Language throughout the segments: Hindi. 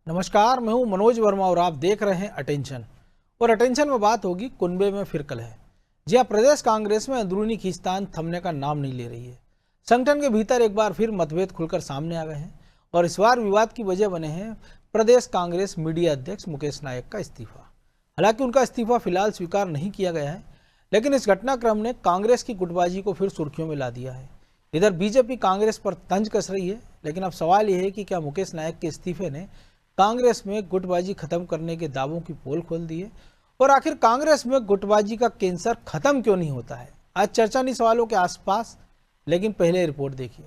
नमस्कार, मैं हूं मनोज वर्मा और आप देख रहे हैं अटेंशन। और अटेंशन में बात होगी कुनबे में फिर कलह। जी हाँ, प्रदेश कांग्रेस में अंदरूनी खींचतान थमने का नाम नहीं ले रही है। संगठन के भीतर एक बार फिर मतभेद खुलकर सामने आ गए हैं और इस बार विवाद की वजह बने हैं प्रदेश कांग्रेस मीडिया अध्यक्ष मुकेश नायक का इस्तीफा। हालांकि उनका इस्तीफा फिलहाल स्वीकार नहीं किया गया है, लेकिन इस घटनाक्रम ने कांग्रेस की गुटबाजी को फिर सुर्खियों में ला दिया है। इधर बीजेपी कांग्रेस पर तंज कस रही है, लेकिन अब सवाल यह है कि क्या मुकेश नायक के इस्तीफे ने कांग्रेस में गुटबाजी खत्म करने के दावों की पोल खोल दी है? और आखिर कांग्रेस में गुटबाजी का कैंसर खत्म क्यों नहीं होता है? आज चर्चा इन्हीं सवालों के आसपास, लेकिन पहले रिपोर्ट देखिए।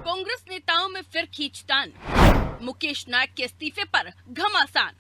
कांग्रेस नेताओं में फिर खींचतान, मुकेश नायक के इस्तीफे पर घमासान।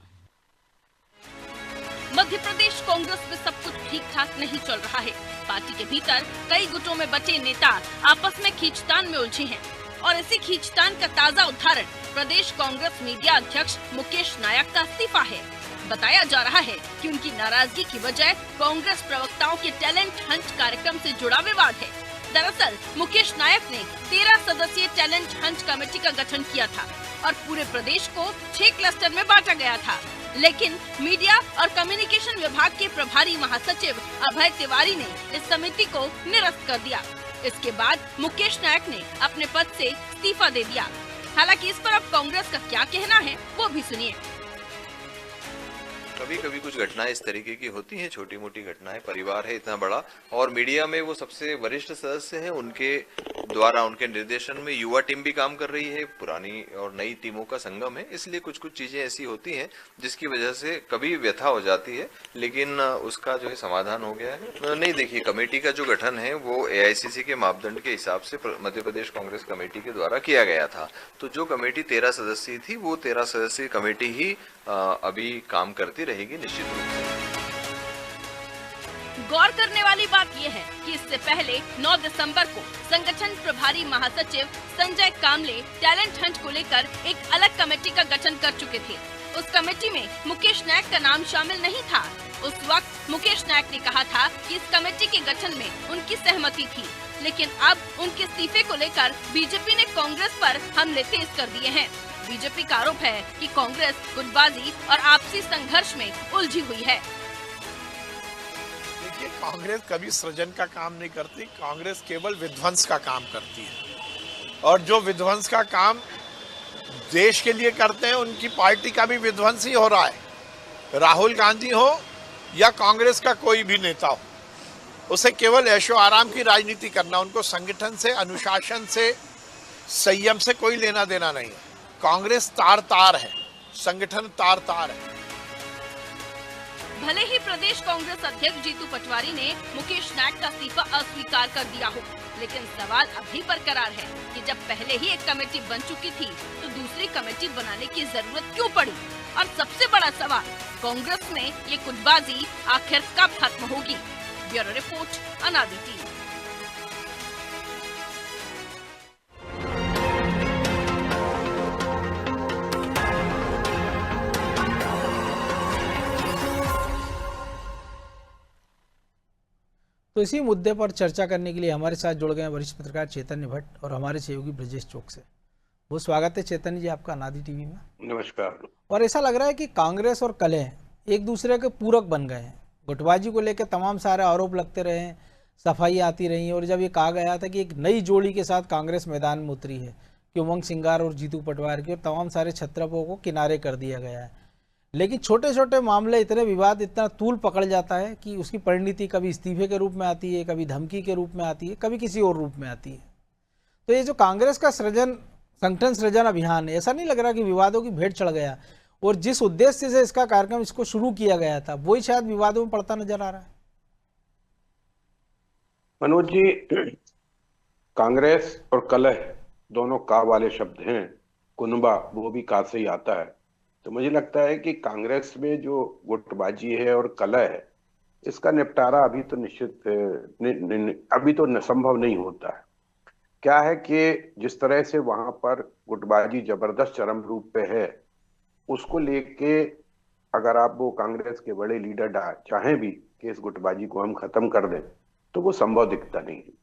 मध्य प्रदेश कांग्रेस में सब कुछ ठीक ठाक नहीं चल रहा है। पार्टी के भीतर कई गुटों में बटे नेता आपस में खींचतान में उलझे हैं और इसी खींचतान का ताजा उदाहरण प्रदेश कांग्रेस मीडिया अध्यक्ष मुकेश नायक का इस्तीफा है। बताया जा रहा है कि उनकी नाराजगी की वजह कांग्रेस प्रवक्ताओं के टैलेंट हंट कार्यक्रम से जुड़ा विवाद है। दरअसल मुकेश नायक ने 13 सदस्यीय टैलेंट हंट कमेटी का गठन किया था और पूरे प्रदेश को 6 क्लस्टर में बांटा गया था, लेकिन मीडिया और कम्युनिकेशन विभाग के प्रभारी महासचिव अभय तिवारी ने इस समिति को निरस्त कर दिया। इसके बाद मुकेश नायक ने अपने पद से इस्तीफा दे दिया। हालांकि इस पर अब कांग्रेस का क्या कहना है वो भी सुनिए। कभी कभी कुछ घटनाएं इस तरीके की होती हैं, छोटी मोटी घटनाएं। परिवार है इतना बड़ा और मीडिया में वो सबसे वरिष्ठ सदस्य हैं, उनके द्वारा उनके निर्देशन में युवा टीम भी काम कर रही है, पुरानी और नई टीमों का संगम है। इसलिए कुछ कुछ चीजें ऐसी होती हैं जिसकी वजह से कभी व्यथा हो जाती है, लेकिन उसका जो है समाधान हो गया है। नहीं, देखिए, कमेटी का जो गठन है वो एआईसीसी के मापदंड के हिसाब से मध्य प्रदेश कांग्रेस कमेटी के द्वारा किया गया था। तो जो कमेटी 13 सदस्यीय थी वो 13 सदस्यीय कमेटी ही अभी काम करती रहेगी निश्चित रूप से। गौर करने वाली बात यह है कि इससे पहले 9 दिसंबर को संगठन प्रभारी महासचिव संजय कामले टैलेंट हंट को लेकर एक अलग कमेटी का गठन कर चुके थे। उस कमेटी में मुकेश नायक का नाम शामिल नहीं था। उस वक्त मुकेश नायक ने कहा था कि इस कमेटी के गठन में उनकी सहमति थी, लेकिन अब उनके इस्तीफे को लेकर बीजेपी ने कांग्रेस पर हमले तेज कर दिए हैं। बीजेपी का आरोप है कि कांग्रेस गुटबाजी और आपसी संघर्ष में उलझी हुई है। देखिए, कांग्रेस कभी सृजन का काम नहीं करती, कांग्रेस केवल विध्वंस का काम करती है। और जो विध्वंस का काम देश के लिए करते हैं, उनकी पार्टी का भी विध्वंस ही हो रहा है। राहुल गांधी हो या कांग्रेस का कोई भी नेता हो, उसे केवल ऐशो आराम की राजनीति करना, उनको संगठन से, अनुशासन से, संयम से कोई लेना देना नहीं है। कांग्रेस तार तार है, संगठन तार तार है। भले ही प्रदेश कांग्रेस अध्यक्ष जीतू पटवारी ने मुकेश नायक का इस्तीफा अस्वीकार कर दिया हो, लेकिन सवाल अभी बरकरार है कि जब पहले ही एक कमेटी बन चुकी थी तो दूसरी कमेटी बनाने की जरूरत क्यों पड़ी? और सबसे बड़ा सवाल, कांग्रेस में ये गुटबाजी आखिर कब खत्म होगी? ब्यूरो रिपोर्ट, अनादि टीवी। तो इसी मुद्दे पर चर्चा करने के लिए हमारे साथ जुड़ गए वरिष्ठ पत्रकार चैतन्य भट्ट और हमारे सहयोगी ब्रजेश चौक से। बहुत स्वागत है चैतन्य जी आपका अनादि टीवी में। नमस्कार। और ऐसा लग रहा है कि कांग्रेस और कलह एक दूसरे के पूरक बन गए हैं। गुटबाजी को लेकर तमाम सारे आरोप लगते रहे हैं, सफाई आती रही, और जब ये कहा गया था कि एक नई जोड़ी के साथ कांग्रेस मैदान में उतरी है कि उमंग सिंगार और जीतू पटवारी की, और तमाम सारे छत्रपों को किनारे कर दिया गया है, लेकिन छोटे छोटे मामले, इतने विवाद इतना तूल पकड़ जाता है कि उसकी परिणति कभी इस्तीफे के रूप में आती है, कभी धमकी के रूप में आती है, कभी किसी और रूप में आती है। तो ये जो कांग्रेस का संगठन सृजन अभियान है, ऐसा नहीं लग रहा कि विवादों की भेंट चढ़ गया और जिस उद्देश्य से इसका कार्यक्रम इसको शुरू किया गया था वही शायद विवादों में पड़ता नजर आ रहा है? मनोज जी, कांग्रेस और कलह दोनों का वाले शब्द हैं। कुनबा वो भी का से ही आता है। तो मुझे लगता है कि कांग्रेस में जो गुटबाजी है और कलह है, इसका निपटारा अभी तो निश्चित अभी तो संभव नहीं होता है। क्या है कि जिस तरह से वहां पर गुटबाजी जबरदस्त चरम रूप पे है, उसको लेके अगर आप वो कांग्रेस के बड़े लीडर चाहें भी कि इस गुटबाजी को हम खत्म कर दें, तो वो संभव दिखता नहीं है।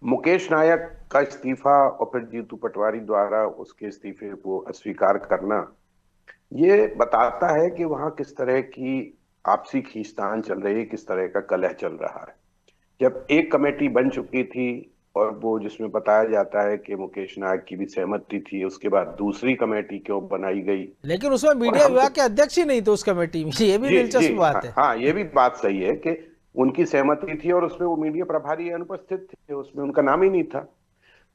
मुकेश नायक का इस्तीफा और फिर जीतू पटवारी द्वारा उसके इस्तीफे को अस्वीकार करना, ये बताता है कि वहां किस तरह की आपसी खींचतान चल रही है, किस तरह का कलह चल रहा है। जब एक कमेटी बन चुकी थी और वो जिसमें बताया जाता है कि मुकेश नायक की भी सहमति थी, उसके बाद दूसरी कमेटी क्यों बनाई गई, लेकिन उसमें और मीडिया हम विभाग तो के अध्यक्ष ही नहीं थे उस कमेटी में, ये भी जी दिलचस्प जी बात है। हाँ, ये भी बात सही है कि उनकी सहमति थी और उसमें वो मीडिया प्रभारी अनुपस्थित थे, उसमें उनका नाम ही नहीं था।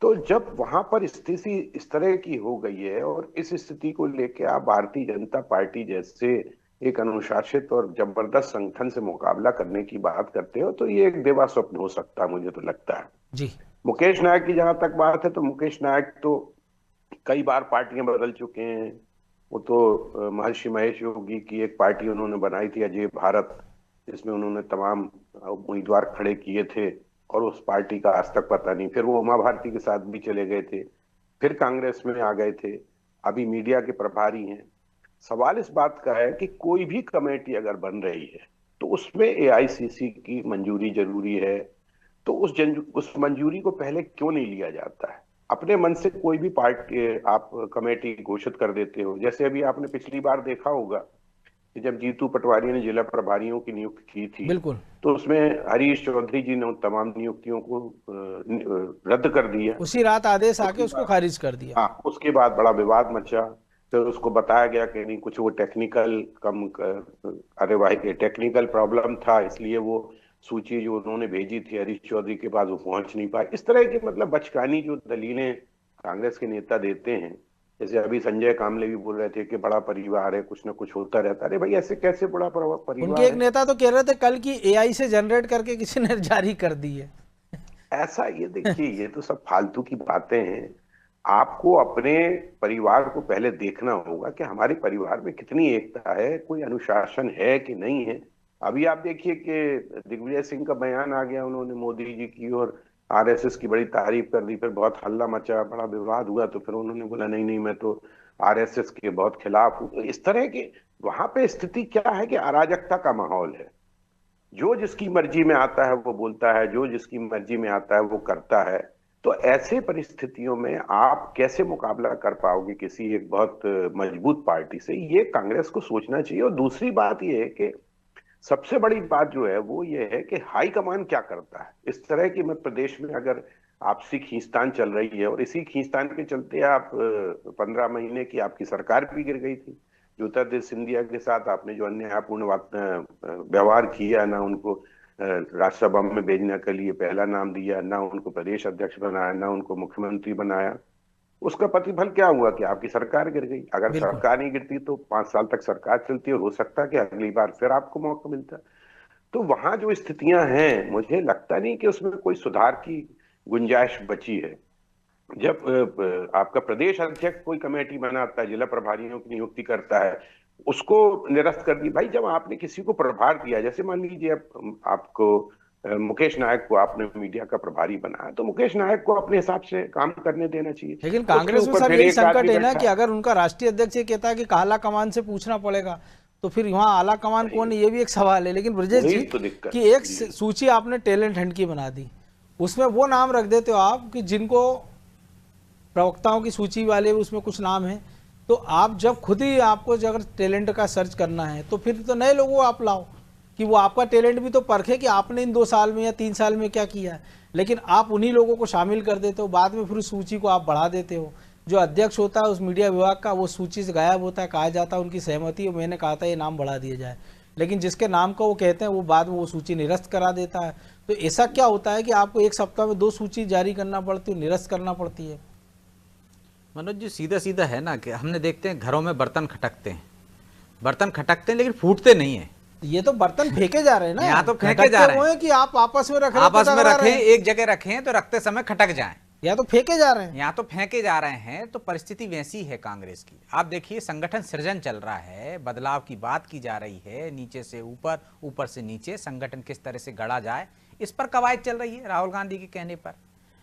तो जब वहां पर स्थिति इस तरह की हो गई है और इस स्थिति को लेकर आप भारतीय जनता पार्टी जैसे एक अनुशासित और जबरदस्त संगठन से मुकाबला करने की बात करते हो, तो ये एक देवा स्वप्न हो सकता है, मुझे तो लगता है। जी। मुकेश नायक की जहां तक बात है, तो मुकेश नायक तो कई बार पार्टियां बदल चुके हैं। वो तो महर्षि महेश योगी की एक पार्टी उन्होंने बनाई थी, अजय भारत, जिसमें उन्होंने तमाम उम्मीदवार खड़े किए थे और उस पार्टी का आज तक पता नहीं। फिर वो उमा भारती के साथ भी चले गए थे, फिर कांग्रेस में आ गए थे, अभी मीडिया के प्रभारी हैं। सवाल इस बात का है कि कोई भी कमेटी अगर बन रही है तो उसमें एआईसीसी की मंजूरी जरूरी है। तो उस मंजूरी को पहले क्यों नहीं लिया जाता है? अपने मन से कोई भी पार्टी आप कमेटी घोषित कर देते हो। जैसे अभी आपने पिछली बार देखा होगा कि जब जीतू पटवारी ने जिला प्रभारियों की नियुक्ति की थी, बिल्कुल। तो उसमें हरीश चौधरी जी ने तमाम नियुक्तियों को रद्द कर दिया। उसी रात आदेश आके उसको खारिज कर दिया। हाँ, उसके बाद बड़ा विवाद मचा। फिर उसको बताया गया कि नहीं, कुछ वो टेक्निकल अरे भाई टेक्निकल प्रॉब्लम था, इसलिए वो सूची जो उन्होंने भेजी थी हरीश चौधरी के पास वो पहुंच नहीं पाई। इस तरह की मतलब बचकानी जो दलीलें कांग्रेस के नेता देते हैं, जैसे अभी संजय कामले भी बोल रहे थे कि बड़ा परिवार है, कुछ ना कुछ होता रहता है। अरे भाई, ऐसे कैसे बड़ा परिवार उनके एक है? नेता तो कह रहे थे कल की एआई से जनरेट करके किसी ने जारी कर दी है। ऐसा, ये देखिए, ये तो सब फालतू की बातें हैं। आपको अपने परिवार को पहले देखना होगा कि हमारे परिवार में कितनी एकता है, कोई अनुशासन है कि नहीं है। अभी आप देखिए कि दिग्विजय सिंह का बयान आ गया, उन्होंने मोदी जी की और आरएसएस की बड़ी तारीफ कर दी, फिर बहुत हल्ला मचा, बड़ा विवाद हुआ, तो फिर उन्होंने बोला नहीं नहीं, मैं तो आरएसएस के बहुत खिलाफ हूँ। इस तरह की वहां पे स्थिति क्या है कि अराजकता का माहौल है। जो जिसकी मर्जी में आता है वो बोलता है, जो जिसकी मर्जी में आता है वो करता है। तो ऐसे परिस्थितियों में आप कैसे मुकाबला कर पाओगे किसी एक बहुत मजबूत पार्टी से? ये कांग्रेस को सोचना चाहिए। और दूसरी बात ये है कि सबसे बड़ी बात जो है वो ये है कि हाईकमान क्या करता है। इस तरह की मध्य प्रदेश में अगर आपसी खींचतान चल रही है और इसी खींचतान के चलते आप 15 महीने की आपकी सरकार भी गिर गई थी। ज्योतिरादित्य सिंधिया के साथ आपने जो अन्यायपूर्ण व्यवहार किया, ना उनको राज्यसभा में भेजने के लिए पहला नाम दिया, ना उनको प्रदेश अध्यक्ष बनाया, ना उनको मुख्यमंत्री बनाया, उसका प्रतिफल क्या हुआ कि आपकी सरकार गिर गई। अगर सरकार नहीं गिरती तो 5 साल तक सरकार चलती और हो सकता है कि अगली बार फिर आपको मौका मिलता। तो वहां जो स्थितियां हैं, मुझे लगता नहीं कि उसमें कोई सुधार की गुंजाइश बची है। जब आपका प्रदेश अध्यक्ष कोई कमेटी बनाता है, जिला प्रभारियों की नियुक्ति करता है, उसको निरस्त कर दी। भाई, जब आपने किसी को प्रभार दिया, जैसे मान लीजिए आपको मुकेश नायक को आपने मीडिया का प्रभारी बनाया, तो मुकेश नायक को अपने हिसाब से काम करने देना चाहिए। लेकिन कांग्रेस में सर यही संकट है ना कि अगर उनका राष्ट्रीय अध्यक्ष ये कहता है कि काला कमान से पूछना पड़ेगा, तो फिर वहाँ आला कमान कौन है, ये भी एक सवाल है। लेकिन ब्रजेश जी तो कि एक सूची आपने टैलेंट हंट की बना दी, उसमें वो नाम रख देते हो आप कि जिनको प्रवक्ताओं की सूची वाले उसमें कुछ नाम है, तो आप जब खुद ही आपको अगर टैलेंट का सर्च करना है तो फिर तो नए लोगों को आप लाओ कि वो आपका टैलेंट भी तो परखे कि आपने इन 2 साल में या 3 साल में क्या किया है। लेकिन आप उन्हीं लोगों को शामिल कर देते हो, बाद में फिर उस सूची को आप बढ़ा देते हो। जो अध्यक्ष होता है उस मीडिया विभाग का, वो सूची से गायब होता है, कहा जाता है उनकी सहमति है, मैंने कहा था ये नाम बढ़ा दिया जाए, लेकिन जिसके नाम को वो कहते हैं वो बाद में वो सूची निरस्त करा देता है। तो ऐसा क्या होता है कि आपको एक सप्ताह में 2 सूची जारी करना पड़ती है, निरस्त करना पड़ती है? मनोज जी, सीधा सीधा है ना कि हमने देखते हैं घरों में बर्तन खटकते हैं लेकिन फूटते नहीं है। ये तो बर्तन फेंके जा रहे हैं ना, यहाँ तो फेंके जा रहे हैं कि आप आपस में रखें, एक जगह रखें तो रखते समय खटक जाएं, या तो फेंके जा रहे हैं, यहाँ तो फेंके जा रहे हैं। तो परिस्थिति वैसी है कांग्रेस की। आप देखिए, संगठन सृजन चल रहा है, बदलाव की बात की जा रही है, नीचे से ऊपर, ऊपर से नीचे संगठन किस तरह से गढ़ा जाए, इस पर कवायद चल रही है राहुल गांधी के कहने पर।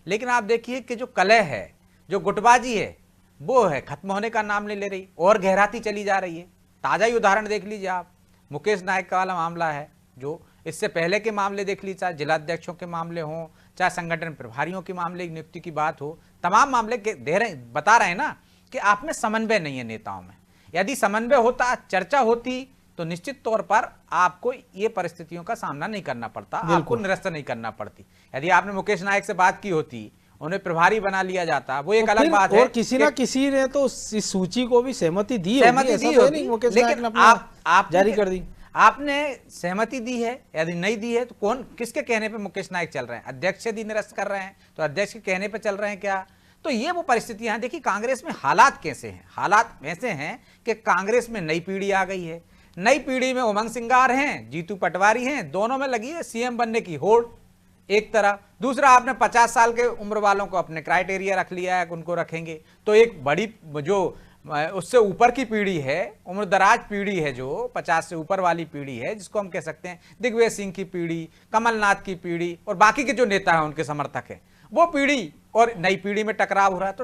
लेकिन आप देखिए कि जो कलह है, जो गुटबाजी है, वो है खत्म होने का नाम नहीं ले रही और गहराती चली जा रही है। ताज़ा ही उदाहरण देख लीजिए आप, मुकेश नायक का वाला मामला है, जो इससे पहले के मामले देख लीजिए, चाहे जिलाध्यक्षों के मामले हों, चाहे संगठन प्रभारियों के मामले की नियुक्ति की बात हो, तमाम मामले बता रहे हैं ना कि आप में समन्वय नहीं है नेताओं में। यदि समन्वय होता, चर्चा होती, तो निश्चित तौर पर आपको ये परिस्थितियों का सामना नहीं करना पड़ता, आपको निरस्त नहीं करना पड़ती। यदि आपने मुकेश नायक से बात की होती, उन्हें प्रभारी बना लिया जाता, वो एक अलग बात है। और किसी ना किसी ने तो इस सूची को भी सहमति दी होगी, लेकिन आप जारी कर दी, आपने सहमति दी है, यदि नहीं दी है तो कौन, किसके कहने पे मुकेश नायक चल रहे हैं? अध्यक्ष यदि निरस्त कर रहे हैं तो अध्यक्ष के कहने पे चल रहे हैं क्या? तो ये वो परिस्थितियां हैं। देखिए कांग्रेस में हालात कैसे हैं, हालात ऐसे हैं कि कांग्रेस में नई पीढ़ी आ गई है, नई पीढ़ी में उमंग सिंगार हैं, जीतू पटवारी हैं, दोनों में लगी है सीएम बनने की होड़ एक तरह। दूसरा, आपने 50 साल के उम्र वालों को अपने क्राइटेरिया रख लिया है, उनको रखेंगे। तो एक बड़ी जो उससे ऊपर की पीढ़ी है, उम्रदराज पीढ़ी है, जो 50 से ऊपर वाली पीढ़ी है, जिसको हम कह सकते हैं दिग्विजय सिंह की पीढ़ी, कमलनाथ की पीढ़ी और बाकी के जो नेता हैं उनके समर्थक हैं, वो पीढ़ी और नई पीढ़ी में टकराव हो रहा है। तो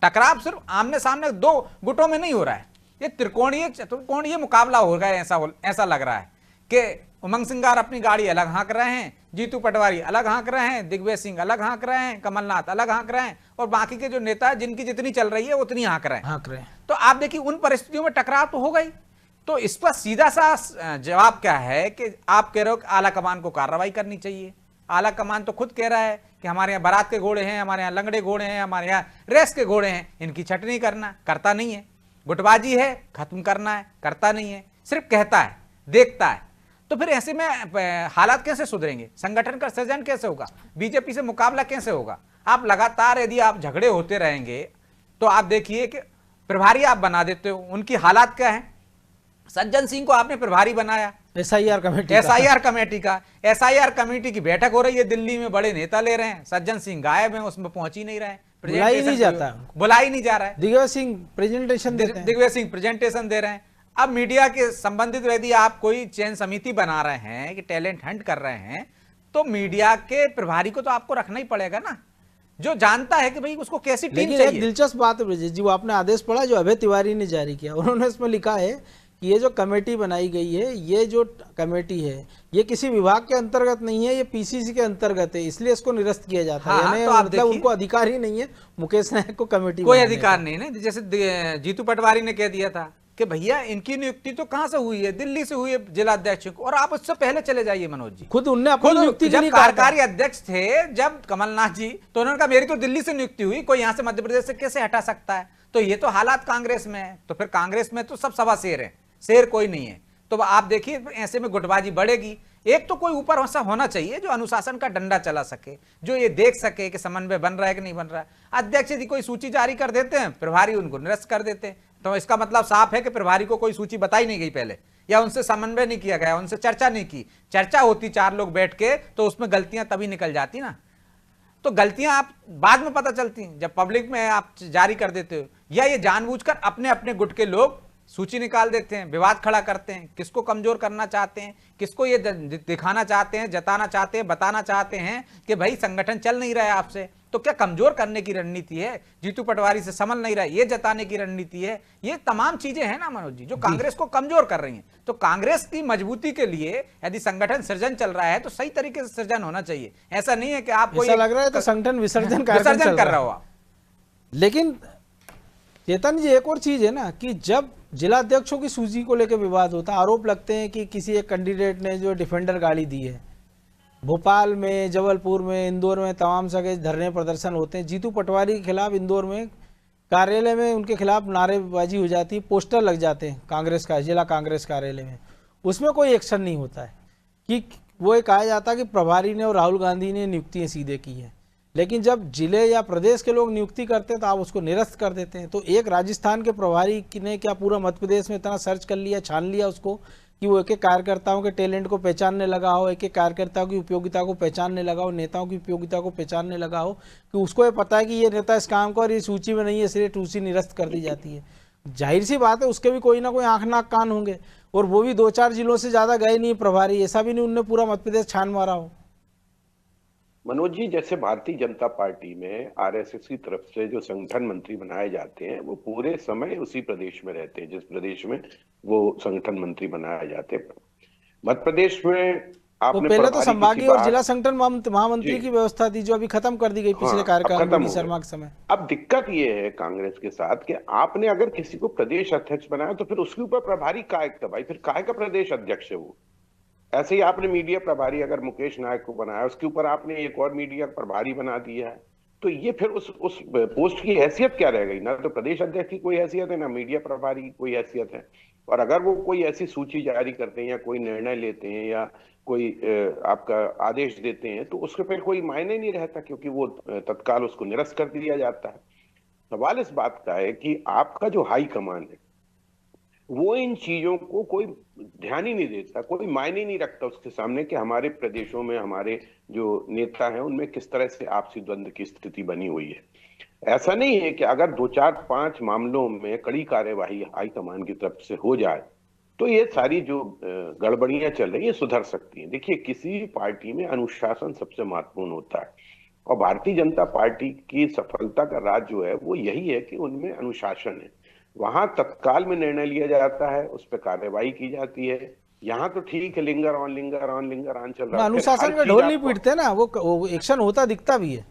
टकराव सिर्फ आमने सामने दो गुटों में नहीं हो रहा है, ये त्रिकोणीय चतुर्कोणीय मुकाबला हो रहा है। ऐसा लग रहा है कि उमंग सिंगार अपनी गाड़ी अलग हाँक रहे हैं, जीतू पटवारी अलग हाँक रहे हैं, दिग्विजय सिंह अलग हाँक रहे हैं, कमलनाथ अलग हाँक रहे हैं, और बाकी के जो नेता हैं जिनकी जितनी चल रही है उतनी हाँक रहे हैं। तो आप देखिए उन परिस्थितियों में टकराव तो हो गई। तो इस पर सीधा सा जवाब क्या है कि आप कह रहे हो कि आला कमान को कार्रवाई करनी चाहिए। आला कमान तो खुद कह रहा है कि हमारे यहाँ बारात के घोड़े हैं, हमारे यहाँ लंगड़े घोड़े हैं, हमारे यहाँ रेस के घोड़े हैं, इनकी छटनी करना, करता नहीं है। गुटबाजी है, खत्म करना है, करता नहीं है, सिर्फ कहता है, देखता है। तो फिर ऐसे में हालात कैसे सुधरेंगे? संगठन का सृजन कैसे होगा? बीजेपी से मुकाबला कैसे होगा? आप लगातार यदि आप झगड़े होते रहेंगे तो आप देखिए कि प्रभारी आप बना देते हो, उनकी हालात क्या है? सज्जन सिंह को आपने प्रभारी बनाया एसआईआर कमेटी की बैठक हो रही है दिल्ली में, बड़े नेता ले रहे हैं, सज्जन सिंह गायब हैं, उसमें पहुंच ही नहीं रहे हैं, बुला ही नहीं जा रहा है। दिग्विजय सिंह प्रेजेंटेशन दे रहे हैं। अब मीडिया के संबंधित यदि आप कोई चयन समिति बना रहे हैं कि टैलेंट हंट कर रहे हैं, तो मीडिया के प्रभारी को तो आपको रखना ही पड़ेगा ना, जो जानता है कि भाई उसको कैसी टीम चाहिए। दिलचस्प बात है ब्रजेश जी, वो आपने आदेश पढ़ा जो अभय तिवारी ने जारी किया, उन्होंने इसमें लिखा है कि ये जो कमेटी बनाई गई है, ये जो कमेटी है, ये किसी विभाग के अंतर्गत नहीं है, ये पीसीसी के अंतर्गत है, इसलिए इसको निरस्त किया जाता है। यानी तो मतलब उनको अधिकार ही नहीं है मुकेश नायक को कमेटी, कोई अधिकार नहीं है। जैसे जीतू पटवारी ने कह दिया था कि भैया इनकी नियुक्ति तो कहां से हुई है? दिल्ली से हुई है जिलाध्यक्ष को, और आप उससे पहले चले जाइए। मनोज जी खुद उनने अपनी नियुक्ति जब कार्यकारी अध्यक्ष थे, जब कमलनाथ जी, तो उन्होंने कहा मेरी तो दिल्ली से नियुक्ति हुई, कोई यहां से मध्य प्रदेश से कैसे हटा सकता है? तो ये तो हालात कांग्रेस में है। तो फिर कांग्रेस में तो सब सवा शेर है, शेर कोई नहीं है। तो आप देखिए ऐसे में गुटबाजी बढ़ेगी। एक तो कोई ऊपर ऐसा होना चाहिए जो अनुशासन का डंडा चला सके, जो ये देख सके कि समन्वय बन रहा है कि नहीं बन रहा है। अध्यक्ष यदि कोई सूची जारी कर देते हैं, प्रभारी उनको निरस्त कर देते हैं, तो इसका मतलब साफ है कि प्रभारी को कोई सूची बताई नहीं गई पहले, या उनसे समन्वय नहीं किया गया, उनसे चर्चा नहीं की। चर्चा होती 4 लोग बैठ के तो उसमें गलतियां तभी निकल जाती ना। तो गलतियां आप बाद में पता चलती हैं जब पब्लिक में आप जारी कर देते हो, या ये जानबूझकर अपने अपने गुट के लोग सूची निकाल देते हैं, विवाद खड़ा करते हैं, किसको कमजोर करना चाहते हैं, किसको ये दिखाना चाहते हैं, जताना चाहते हैं, बताना चाहते हैं कि भाई संगठन चल नहीं रहा है आपसे। तो क्या कमजोर करने की रणनीति है? जीतू पटवारी से संभल नहीं रहा है, ये जताने की रणनीति है। ये तमाम चीजें हैं ना मनोज जी, जो कांग्रेस को कमजोर कर रही हैं। तो कांग्रेस की मजबूती के लिए यदि संगठन सृजन चल रहा है तो सही तरीके से सृजन होना चाहिए। ऐसा नहीं है कि आपको ऐसा लग रहा है तो संगठन विसर्जन कर रहा हो। लेकिन चेतन जी एक और चीज है ना कि जब जिलाध्यक्षों की सूची को लेकर विवाद होता है, आरोप लगते हैं कि किसी एक कैंडिडेट ने जो डिफेंडर गाड़ी दी है, भोपाल में, जबलपुर में, इंदौर में तमाम जगह धरने प्रदर्शन होते हैं। जीतू पटवारी के खिलाफ इंदौर में कार्यालय में उनके खिलाफ नारेबाजी हो जाती है, पोस्टर लग जाते हैं कांग्रेस का, जिला कांग्रेस कार्यालय में, उसमें कोई एक्शन नहीं होता है। कि वो ये कहा जाता है कि प्रभारी ने और राहुल गांधी ने नियुक्तियाँ सीधे की है, लेकिन जब जिले या प्रदेश के लोग नियुक्ति करते हैं तो आप उसको निरस्त कर देते हैं। तो एक राजस्थान के प्रभारी ने क्या पूरा मध्य प्रदेश में इतना सर्च कर लिया, छान लिया उसको, कि वो एक एक कार्यकर्ताओं के टैलेंट को पहचानने लगा हो, एक एक कार्यकर्ताओं की उपयोगिता को पहचानने लगा हो, नेताओं की उपयोगिता को पहचानने लगा हो, कि उसको ये पता है कि ये नेता इस काम का और ये सूची में नहीं है, इसलिए सूची निरस्त कर दी जाती है। जाहिर सी बात है उसके भी कोई ना कोई आंख नाक कान होंगे, और वो भी 2-4 जिलों से ज़्यादा गए नहीं प्रभारी, ऐसा भी नहीं उनने पूरा मध्य प्रदेश छान मारा हो। मनोज जी, जैसे भारतीय जनता पार्टी में आरएसएस की तरफ से जो संगठन मंत्री बनाए जाते हैं वो पूरे समय उसी प्रदेश में रहते हैं जिस प्रदेश में वो संगठन मंत्री बनाए जाते हैं। मध्य प्रदेश में वो आपने पहले तो प्रभारी संभागीय किसी और बाहर, जिला संगठन महामंत्री जी, की व्यवस्था थी जो अभी खत्म कर दी गई पिछले हाँ, अब कार्यकाल में खत्म वी हो शर्मा गई। के समय। अब दिक्कत ये है कांग्रेस के साथ कि आपने अगर किसी को प्रदेश अध्यक्ष बनाया तो फिर उसके ऊपर प्रभारी काय का भाई, फिर काय का प्रदेश अध्यक्ष है वो। ऐसे ही आपने मीडिया प्रभारी अगर मुकेश नायक को बनाया, उसके ऊपर आपने एक और मीडिया प्रभारी बना दिया है, तो ये फिर उस पोस्ट की हैसियत क्या रह गई? ना तो प्रदेश अध्यक्ष की कोई हैसियत है, ना मीडिया प्रभारी की कोई हैसियत है। और अगर वो कोई ऐसी सूची जारी करते हैं या कोई निर्णय लेते हैं या कोई आपका आदेश देते हैं तो उसके फिर कोई मायने नहीं रहता, क्योंकि वो तत्काल उसको निरस्त कर दिया जाता है। सवाल इस बात का है कि आपका जो हाई कमान है वो इन चीजों को कोई ध्यान ही नहीं देता, कोई मायने नहीं रखता उसके सामने कि हमारे प्रदेशों में हमारे जो नेता हैं उनमें किस तरह से आपसी द्वंद्व की स्थिति बनी हुई है। ऐसा नहीं है कि अगर 2-4-5 मामलों में कड़ी कार्यवाही हाईकमान की तरफ से हो जाए तो ये सारी जो गड़बड़ियां चल रही है सुधर सकती हैं। देखिए, किसी भी पार्टी में अनुशासन सबसे महत्वपूर्ण होता है और भारतीय जनता पार्टी की सफलता का राज जो है वो यही है कि उनमें अनुशासन है। वहां तत्काल में निर्णय लिया जाता है, उस पर कार्रवाई की जाती है। यहाँ तो ठीक है, linger on linger on linger on चल रहा है। अनुशासन का ढोल नहीं पीटते ना, वो एक्शन होता दिखता भी है।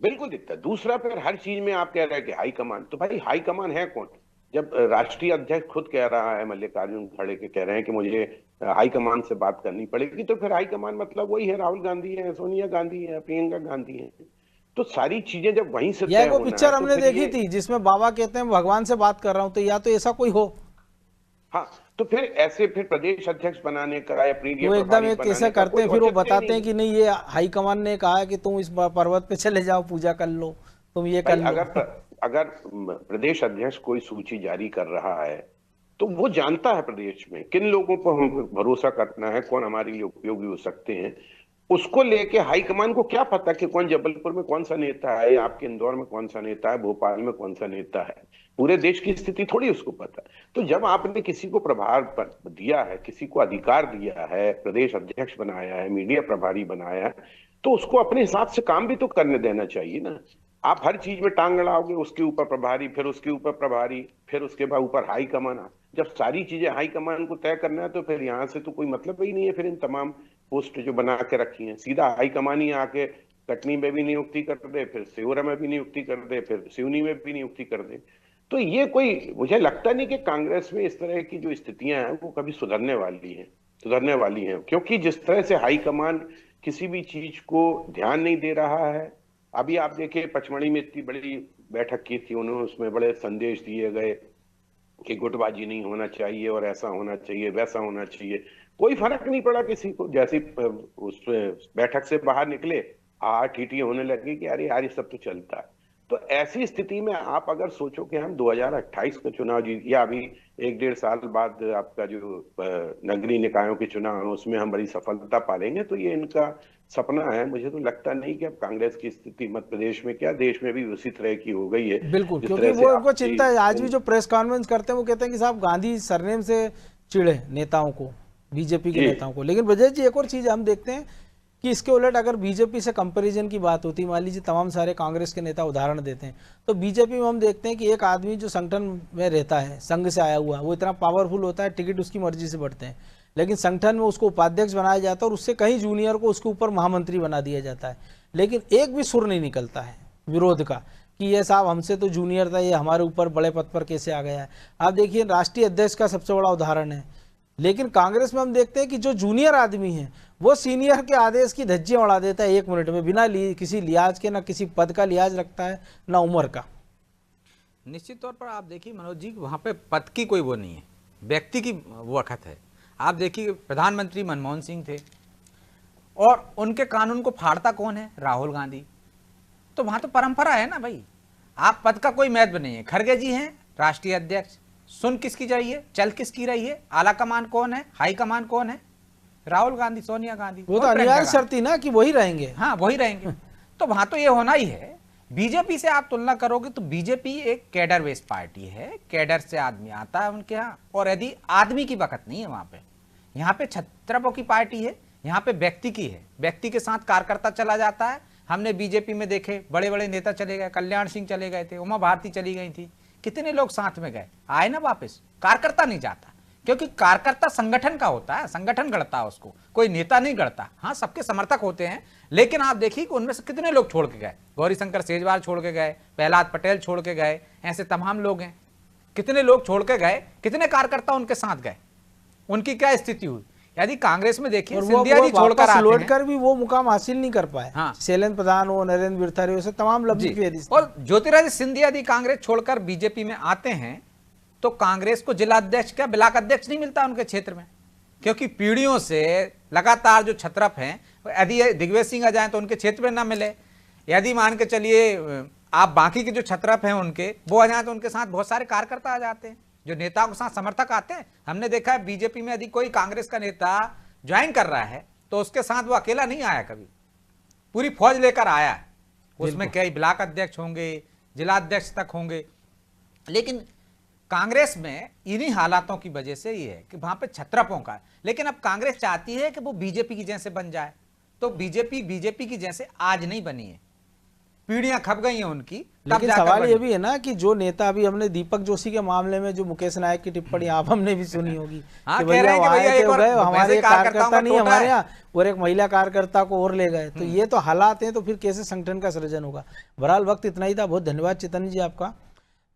बिल्कुल दिखता है। दूसरा, फिर हर चीज में आप कह रहे हैं कि हाई कमान, तो भाई हाई कमान है कौन? जब राष्ट्रीय अध्यक्ष खुद कह रहा है, मल्लिकार्जुन खड़गे के कह रहे हैं कि मुझे हाई कमान से बात करनी पड़ेगी, तो फिर हाई कमान मतलब वही है, राहुल गांधी है, सोनिया गांधी है, प्रियंका गांधी है। तो सारी चीजें जब वहीं से यह तय वो होना पिक्चर है, तो हमने फिर देखी ये, थी जिसमें बाबा कहते हैं भगवान से बात कर रहा हूं, तो या तो ऐसा कोई हो। हाँ, तो फिर ऐसे फिर प्रदेश अध्यक्ष बनाने का या मीडिया वो एकदम प्रभारी एक बनाने कैसे का करते हैं, कोई फिर वो औचित्य बताते हैं नहीं कि नहीं ये हाई कमान ने कहा है कि तुम इस पर्वत पे चले जाओ, पूजा कर लो, तुम ये कर भाई। लो। अगर प्रदेश अध्यक्ष कोई सूची जारी कर रहा है तो वो जानता है प्रदेश में किन लोगों पर हम भरोसा करना है, कौन हमारे लिए उपयोगी हो सकते हैं। उसको लेके हाईकमान को क्या पता कि कौन जबलपुर में कौन सा नेता है, या आपके इंदौर में कौन सा नेता है, भोपाल में कौन सा नेता है? पूरे देश की स्थिति थोड़ी उसको पता है। तो जब आपने किसी को प्रभार दिया है, किसी को अधिकार दिया है, प्रदेश अध्यक्ष बनाया है, मीडिया प्रभारी बनाया है, तो उसको अपने हिसाब से काम भी तो करने देना चाहिए ना। आप हर चीज में टांग अड़ाओगे, उसके ऊपर प्रभारी, फिर उसके ऊपर प्रभारी, फिर उसके बाद ऊपर हाई कमान। जब सारी चीजें हाई कमान को तय करना है तो फिर यहाँ से तो कोई मतलब ही नहीं है। फिर इन तमाम पोस्ट जो बना के रखी हैं, सीधा हाई कमान ही आके कटनी में भी नियुक्ति कर दे, फिर सिहोर में भी नियुक्ति कर दे, फिर सिवनी में भी नियुक्ति कर दे। तो ये कोई, मुझे लगता नहीं कि कांग्रेस में इस तरह की जो स्थितियां हैं वो कभी सुधरने वाली हैं, क्योंकि जिस तरह से हाई कमान किसी भी चीज को ध्यान नहीं दे रहा है। अभी आप देखिए, पचमढ़ी में इतनी बड़ी बैठक की थी उन्होंने, उसमें बड़े संदेश दिए गए कि गुटबाजी नहीं होना चाहिए और ऐसा होना चाहिए, वैसा होना चाहिए। कोई फर्क नहीं पड़ा किसी को। जैसे उस बैठक से बाहर निकले, टीटी होने लगी कि अरे यार ये सब तो चलता है। तो ऐसी स्थिति में आप अगर सोचो कि हम 2028 का चुनाव जीत, या अभी 1-1.5 साल बाद आपका जो नगरीय निकायों के चुनाव है उसमें हम बड़ी सफलता पालेंगे, तो ये इनका सपना है। मुझे तो लगता नहीं कि अब कांग्रेस की स्थिति मध्य प्रदेश में क्या, देश में भी उसी तरह की हो गई है। बिल्कुल, क्योंकि वो उनको चिंता है। आज भी जो प्रेस कॉन्फ्रेंस करते हैं वो कहते हैं कि साहब गांधी सरनेम से चिढ़े नेताओं को, बीजेपी के नेताओं को। लेकिन ब्रजेश जी, एक और चीज हम देखते हैं कि इसके उलट अगर बीजेपी से कंपैरिजन की बात होती है, मान लीजिए तमाम सारे कांग्रेस के नेता उदाहरण देते हैं, तो बीजेपी में हम देखते हैं कि एक आदमी जो संगठन में रहता है, संघ से आया हुआ, वो इतना पावरफुल होता है, टिकट उसकी मर्जी से बढ़ते हैं, लेकिन संगठन में उसको उपाध्यक्ष बनाया जाता है और उससे कहीं जूनियर को उसके ऊपर महामंत्री बना दिया जाता है। लेकिन एक भी सुर नहीं निकलता है विरोध का कि ये साहब हमसे तो जूनियर था, ये हमारे ऊपर बड़े पद पर कैसे आ गया है। आप देखिए, राष्ट्रीय अध्यक्ष का सबसे बड़ा उदाहरण है। लेकिन कांग्रेस में हम देखते हैं कि जो जूनियर आदमी है वो सीनियर के आदेश की धज्जियां उड़ा देता है 1 मिनट में, बिना किसी लिहाज के, ना किसी पद का लिहाज रखता है ना उम्र का। निश्चित तौर पर आप देखिए मनोज जी, वहाँ पे पद की कोई वो नहीं है, व्यक्ति की वक़्त है। आप देखिए, प्रधानमंत्री मनमोहन सिंह थे और उनके कानून को फाड़ता कौन है? राहुल गांधी। तो वहाँ तो परंपरा है ना भाई, आप पद का कोई महत्व नहीं है। खड़गे जी हैं राष्ट्रीय अध्यक्ष, सुन किसकी जा रही है, चल किसकी रही है, आला कमान कौन है, हाई कमान कौन है? राहुल गांधी, सोनिया गांधी। वो तो अनिवार्य शर्त ही ना कि वही रहेंगे। हाँ, वही रहेंगे। तो वहां तो ये होना ही है। बीजेपी से आप तुलना करोगे तो बीजेपी एक कैडर बेस्ड पार्टी है, कैडर से आदमी आता है उनके यहाँ, और यदि आदमी की वक़्त नहीं है वहां पे, यहाँ पे छत्रपों की पार्टी है, यहाँ पे व्यक्ति की है। व्यक्ति के साथ कार्यकर्ता चला जाता है हमने बीजेपी में देखे बड़े बड़े नेता चले गए, कल्याण सिंह चले गए थे, उमा भारती चली गई थी, कितने लोग साथ में गए, आए ना वापस। कार्यकर्ता नहीं जाता, क्योंकि कार्यकर्ता संगठन का होता है, संगठन गढ़ता है उसको, कोई नेता नहीं गढ़ता। हाँ, सबके समर्थक होते हैं, लेकिन आप देखिए कि उनमें से कितने लोग छोड़ के गए। गौरीशंकर सेजवाल छोड़ के गए, प्रहलाद पटेल छोड़ के गए, ऐसे तमाम लोग हैं। कितने लोग छोड़ के गए, कितने कार्यकर्ता उनके साथ गए, उनकी क्या स्थिति हुई। यदि कांग्रेस में देखिए सिंधिया जी छोड़कर आते हैं, लौटकर भी वो मुकाम हासिल नहीं कर पाए। हाँ। शैलेंद्र प्रधान हो, नरेंद्र बिरथारे हो, तमाम लंबी और ज्योतिरादित्य सिंधिया जी कांग्रेस छोड़कर बीजेपी में आते हैं तो कांग्रेस को जिला अध्यक्ष क्या ब्लॉक अध्यक्ष नहीं मिलता उनके क्षेत्र में, क्योंकि पीढ़ियों से लगातार जो छत्रप हैं, यदि दिग्विजय सिंह आ जाए तो उनके क्षेत्र में ना मिले। यदि मान के चलिए आप बाकी के जो छत्रप हैं उनके वो आ जाए तो उनके साथ बहुत सारे कार्यकर्ता आ जाते हैं, जो नेताओं के साथ समर्थक आते हैं। हमने देखा है बीजेपी में यदि कोई कांग्रेस का नेता ज्वाइन कर रहा है तो उसके साथ वो अकेला नहीं आया, कभी पूरी फौज लेकर आया है। उसमें कई ब्लॉक अध्यक्ष होंगे, जिला अध्यक्ष तक होंगे। लेकिन कांग्रेस में इन्हीं हालातों की वजह से ये है कि वहां पे छत्रपों का, लेकिन अब कांग्रेस चाहती है कि वो बीजेपी की जैसे बन जाए, तो बीजेपी की जैसे आज नहीं बनी है, पीढ़ियां खप गई हैं उनकी। लेकिन सवाल ये भी है ना कि जो नेता, अभी हमने दीपक जोशी के मामले में जो मुकेश नायक की टिप्पणी आप हमने भी सुनी होगी कि भैया हमारे कार्यकर्ता नहीं हमारे यहाँ, और एक महिला कार्यकर्ता को और ले गए। तो ये तो हालात हैं, तो फिर कैसे संगठन का सृजन होगा। बहरहाल वक्त इतना ही था। बहुत धन्यवाद चेतन जी आपका।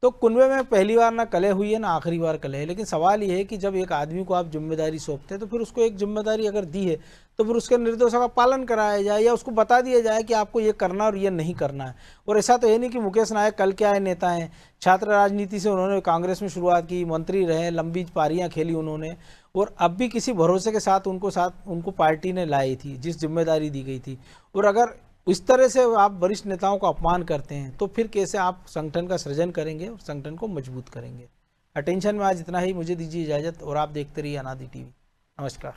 तो कुनबे में पहली बार ना कलह हुई है ना आखिरी बार कलह है, लेकिन सवाल ये है कि जब एक आदमी को आप जिम्मेदारी सौंपते हैं तो फिर उसको एक जिम्मेदारी अगर दी है तो फिर उसके निर्देशों का पालन कराया जाए, या उसको बता दिया जाए कि आपको ये करना और ये नहीं करना है। और ऐसा तो है नहीं कि मुकेश नायक कल के आए नेता हैं, छात्र राजनीति से उन्होंने कांग्रेस में शुरुआत की, मंत्री रहे, लंबी पारियां खेली उन्होंने, और अब भी किसी भरोसे के साथ उनको पार्टी ने लाई थी, जिस जिम्मेदारी दी गई थी। और अगर इस तरह से आप वरिष्ठ नेताओं का अपमान करते हैं तो फिर कैसे आप संगठन का सृजन करेंगे और संगठन को मजबूत करेंगे। अटेंशन में आज इतना ही, मुझे दीजिए इजाजत और आप देखते रहिए अनादि टीवी। नमस्कार।